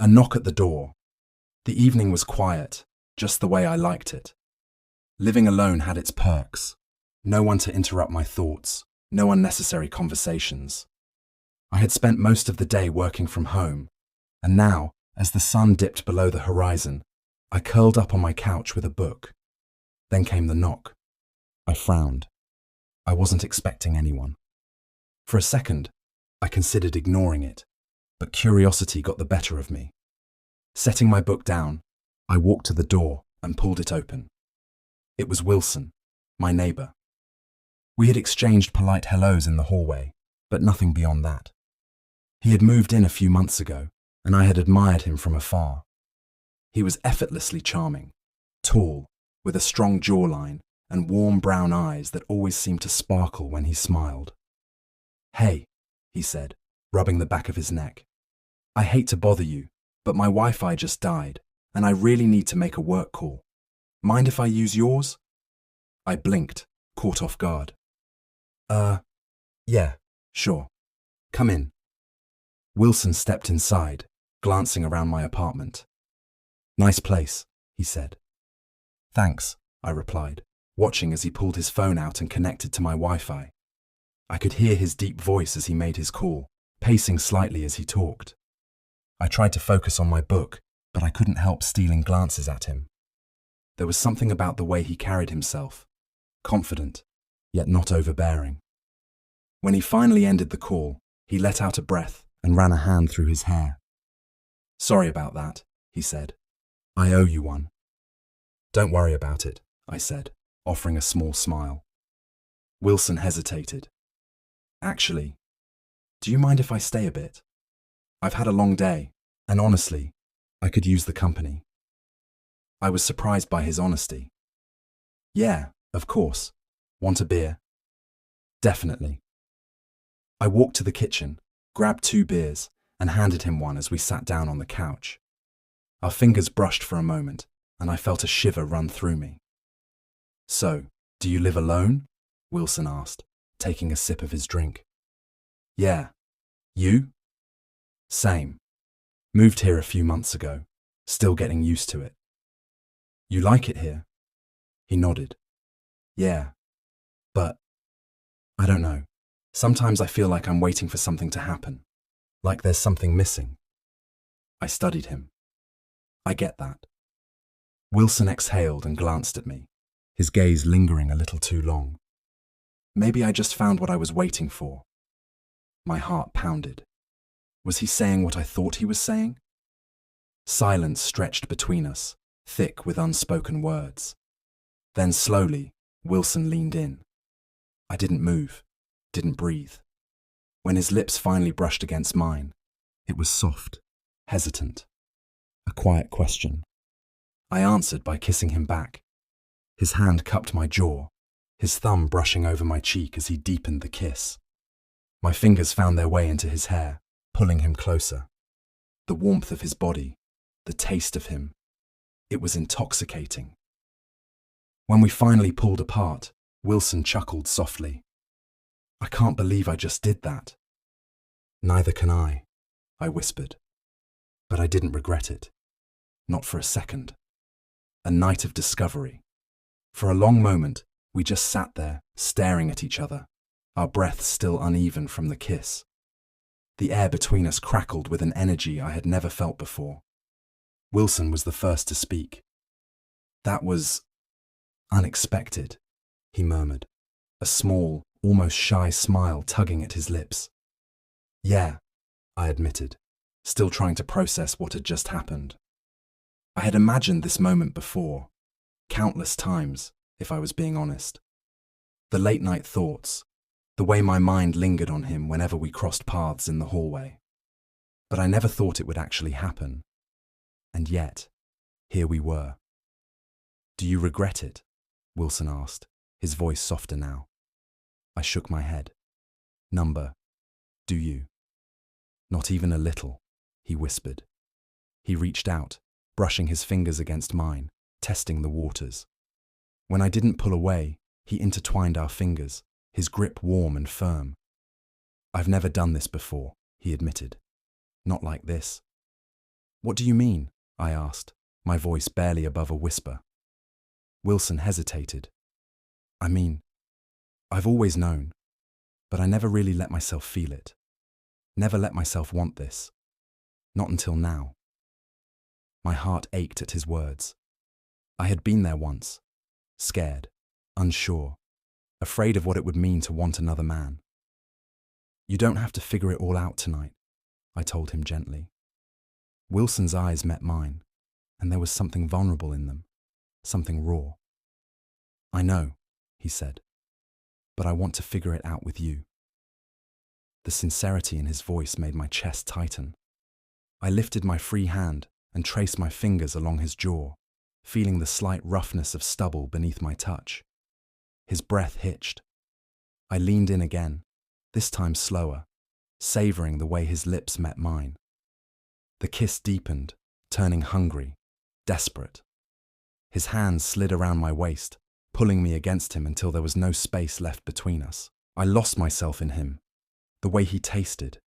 A knock at the door. The evening was quiet, just the way I liked it. Living alone had its perks. No one to interrupt my thoughts, no unnecessary conversations. I had spent most of the day working from home, and now, as the sun dipped below the horizon, I curled up on my couch with a book. Then came the knock. I frowned. I wasn't expecting anyone. For a second, I considered ignoring it, but curiosity got the better of me. Setting my book down, I walked to the door and pulled it open. It was Wilson, my neighbour. We had exchanged polite hellos in the hallway, but nothing beyond that. He had moved in a few months ago, and I had admired him from afar. He was effortlessly charming, tall, with a strong jawline and warm brown eyes that always seemed to sparkle when he smiled. "Hey," he said, rubbing the back of his neck. "I hate to bother you, but my Wi-Fi just died, and I really need to make a work call. Mind if I use yours?" I blinked, caught off guard. Yeah, sure. Come in." Wilson stepped inside, glancing around my apartment. "Nice place," he said. "Thanks," I replied, watching as he pulled his phone out and connected to my Wi-Fi. I could hear his deep voice as he made his call, pacing slightly as he talked. I tried to focus on my book, but I couldn't help stealing glances at him. There was something about the way he carried himself, confident, yet not overbearing. When he finally ended the call, he let out a breath and ran a hand through his hair. "Sorry about that," he said. "I owe you one." "Don't worry about it," I said, offering a small smile. Wilson hesitated. "Actually, do you mind if I stay a bit? I've had a long day, and honestly, I could use the company." I was surprised by his honesty. "Yeah, of course. Want a beer?" "Definitely." I walked to the kitchen, grabbed 2 beers, and handed him one as we sat down on the couch. Our fingers brushed for a moment, and I felt a shiver run through me. "So, do you live alone?" Wilson asked, taking a sip of his drink. "Yeah. You?" "Same. Moved here a few months ago, still getting used to it." "You like it here?" He nodded. "Yeah. But, I don't know. Sometimes I feel like I'm waiting for something to happen, like there's something missing." I studied him. "I get that." Wilson exhaled and glanced at me, his gaze lingering a little too long. Maybe I just found what I was waiting for. My heart pounded. Was he saying what I thought he was saying? Silence stretched between us, thick with unspoken words. Then slowly, Wilson leaned in. I didn't move, didn't breathe. When his lips finally brushed against mine, it was soft, hesitant. A quiet question. I answered by kissing him back. His hand cupped my jaw, his thumb brushing over my cheek as he deepened the kiss. My fingers found their way into his hair, pulling him closer. The warmth of his body, the taste of him. It was intoxicating. When we finally pulled apart, Wilson chuckled softly. "I can't believe I just did that." "Neither can I whispered. But I didn't regret it. Not for a second. A night of discovery. For a long moment, we just sat there, staring at each other, our breaths still uneven from the kiss. The air between us crackled with an energy I had never felt before. Wilson was the first to speak. "That was unexpected," he murmured, a small, almost shy smile tugging at his lips. "Yeah," I admitted, still trying to process what had just happened. I had imagined this moment before, countless times, if I was being honest. The late-night thoughts, the way my mind lingered on him whenever we crossed paths in the hallway. But I never thought it would actually happen. And yet, here we were. "Do you regret it?" Wilson asked, his voice softer now. I shook my head. "Do you?" "Not even a little," he whispered. He reached out, brushing his fingers against mine, testing the waters. When I didn't pull away, he intertwined our fingers, his grip warm and firm. "I've never done this before," he admitted. "Not like this." What do you mean? I asked, my voice barely above a whisper. Wilson hesitated. I mean, I've always known, but I never really let myself feel it. Never let myself want this. Not until now. My heart ached at his words. I had been there once, scared, unsure, afraid of what it would mean to want another man. You don't have to figure it all out tonight, I told him gently. Wilson's eyes met mine, and there was something vulnerable in them, something raw. I know, he said, but I want to figure it out with you. The sincerity in his voice made my chest tighten. I lifted my free hand and traced my fingers along his jaw, feeling the slight roughness of stubble beneath my touch. His breath hitched. I leaned in again, this time slower, savoring the way his lips met mine. The kiss deepened, turning hungry, desperate. His hands slid around my waist, pulling me against him until there was no space left between us. I lost myself in him. The way he tasted,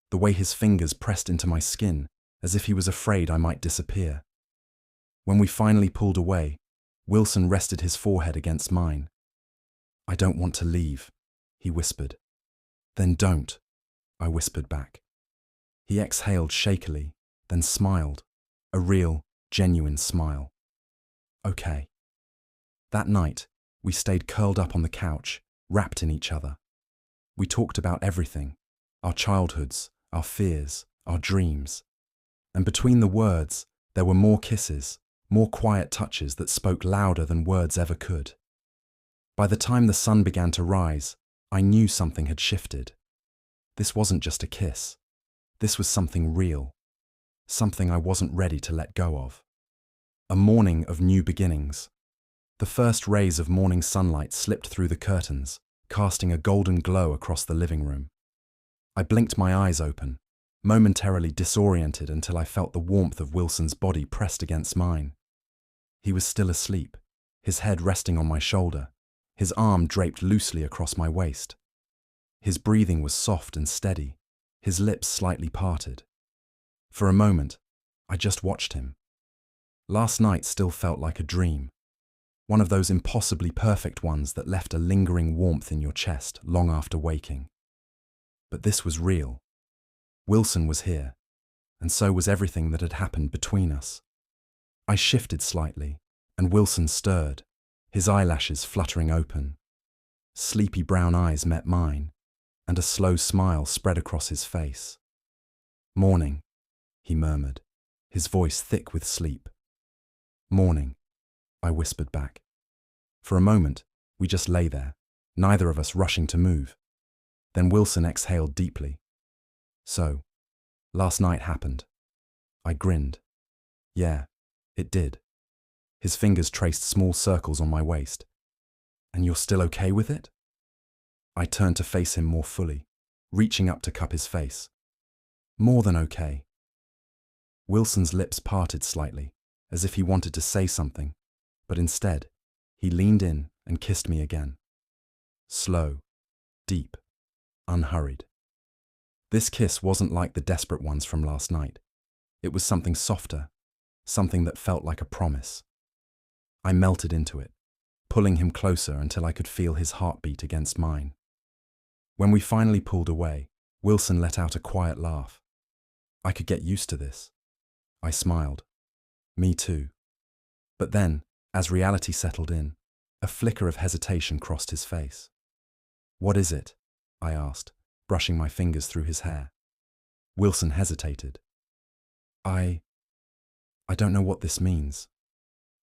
the way his fingers pressed into my skin as if he was afraid I might disappear. When we finally pulled away, Wilson rested his forehead against mine. I don't want to leave, he whispered. Then don't, I whispered back. He exhaled shakily, then smiled, a real, genuine smile. Okay. That night, we stayed curled up on the couch, wrapped in each other. We talked about everything, our childhoods, our fears, our dreams. And between the words, there were more kisses, more quiet touches that spoke louder than words ever could. By the time the sun began to rise, I knew something had shifted. This wasn't just a kiss. This was something real, something I wasn't ready to let go of. A morning of new beginnings. The first rays of morning sunlight slipped through the curtains, casting a golden glow across the living room. I blinked my eyes open, momentarily disoriented until I felt the warmth of Wilson's body pressed against mine. He was still asleep, his head resting on my shoulder, his arm draped loosely across my waist. His breathing was soft and steady, his lips slightly parted. For a moment, I just watched him. Last night still felt like a dream, one of those impossibly perfect ones that left a lingering warmth in your chest long after waking. But this was real. Wilson was here, and so was everything that had happened between us. I shifted slightly, and Wilson stirred, his eyelashes fluttering open. Sleepy brown eyes met mine, and a slow smile spread across his face. Morning, he murmured, his voice thick with sleep. Morning, I whispered back. For a moment, we just lay there, neither of us rushing to move. Then Wilson exhaled deeply. So, last night happened. I grinned. Yeah, it did. His fingers traced small circles on my waist. And you're still okay with it? I turned to face him more fully, reaching up to cup his face. More than okay. Wilson's lips parted slightly, as if he wanted to say something, but instead, he leaned in and kissed me again. Slow, deep, unhurried. This kiss wasn't like the desperate ones from last night. It was something softer, something that felt like a promise. I melted into it, pulling him closer until I could feel his heartbeat against mine. When we finally pulled away, Wilson let out a quiet laugh. I could get used to this. I smiled. Me too. But then, as reality settled in, a flicker of hesitation crossed his face. What is it? I asked, brushing my fingers through his hair. Wilson hesitated. I don't know what this means.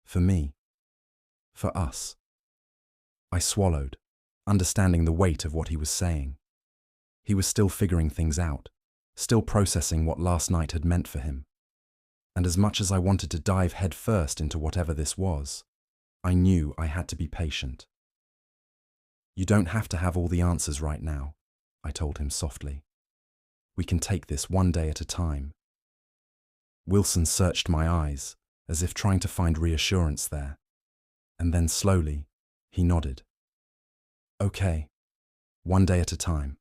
For me. For us. I swallowed, understanding the weight of what he was saying. He was still figuring things out, still processing what last night had meant for him. And as much as I wanted to dive headfirst into whatever this was, I knew I had to be patient. You don't have to have all the answers right now, I told him softly. We can take this one day at a time. Wilson searched my eyes, as if trying to find reassurance there. And then slowly, he nodded. Okay, one day at a time.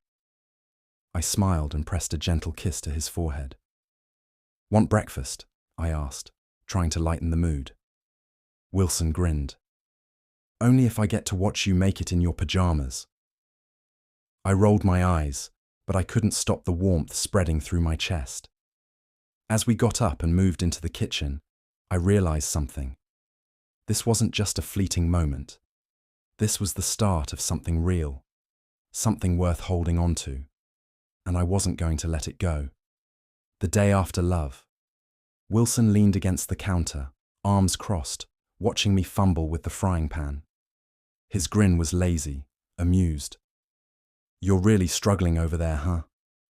I smiled and pressed a gentle kiss to his forehead. Want breakfast? I asked, trying to lighten the mood. Wilson grinned. Only if I get to watch you make it in your pajamas. I rolled my eyes, but I couldn't stop the warmth spreading through my chest. As we got up and moved into the kitchen, I realized something. This wasn't just a fleeting moment. This was the start of something real, something worth holding on to, and I wasn't going to let it go. The day after love. Wilson leaned against the counter, arms crossed, watching me fumble with the frying pan. His grin was lazy, amused. You're really struggling over there, huh?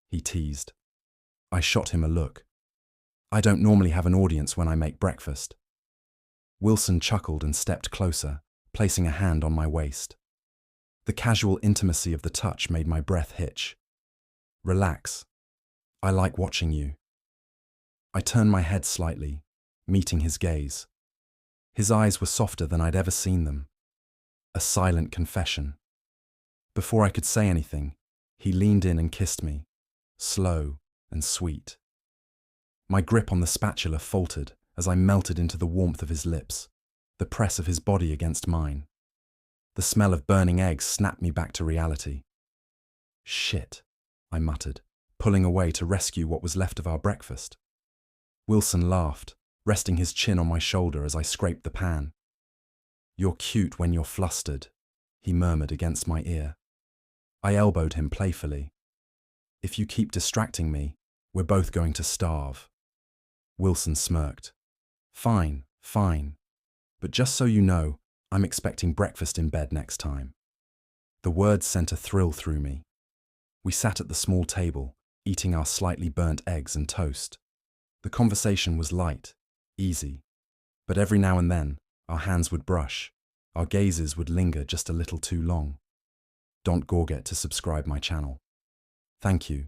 He teased. I shot him a look. I don't normally have an audience when I make breakfast. Wilson chuckled and stepped closer, placing a hand on my waist. The casual intimacy of the touch made my breath hitch. Relax. I like watching you. I turned my head slightly, meeting his gaze. His eyes were softer than I'd ever seen them. A silent confession. Before I could say anything, he leaned in and kissed me, slow and sweet. My grip on the spatula faltered as I melted into the warmth of his lips, the press of his body against mine. The smell of burning eggs snapped me back to reality. Shit, I muttered, pulling away to rescue what was left of our breakfast. Wilson laughed, resting his chin on my shoulder as I scraped the pan. You're cute when you're flustered, he murmured against my ear. I elbowed him playfully. If you keep distracting me, we're both going to starve. Wilson smirked. Fine, fine. But just so you know, I'm expecting breakfast in bed next time. The words sent a thrill through me. We sat at the small table, eating our slightly burnt eggs and toast. The conversation was light, easy, but every now and then, our hands would brush, our gazes would linger just a little too long. Don't forget to subscribe my channel. Thank you.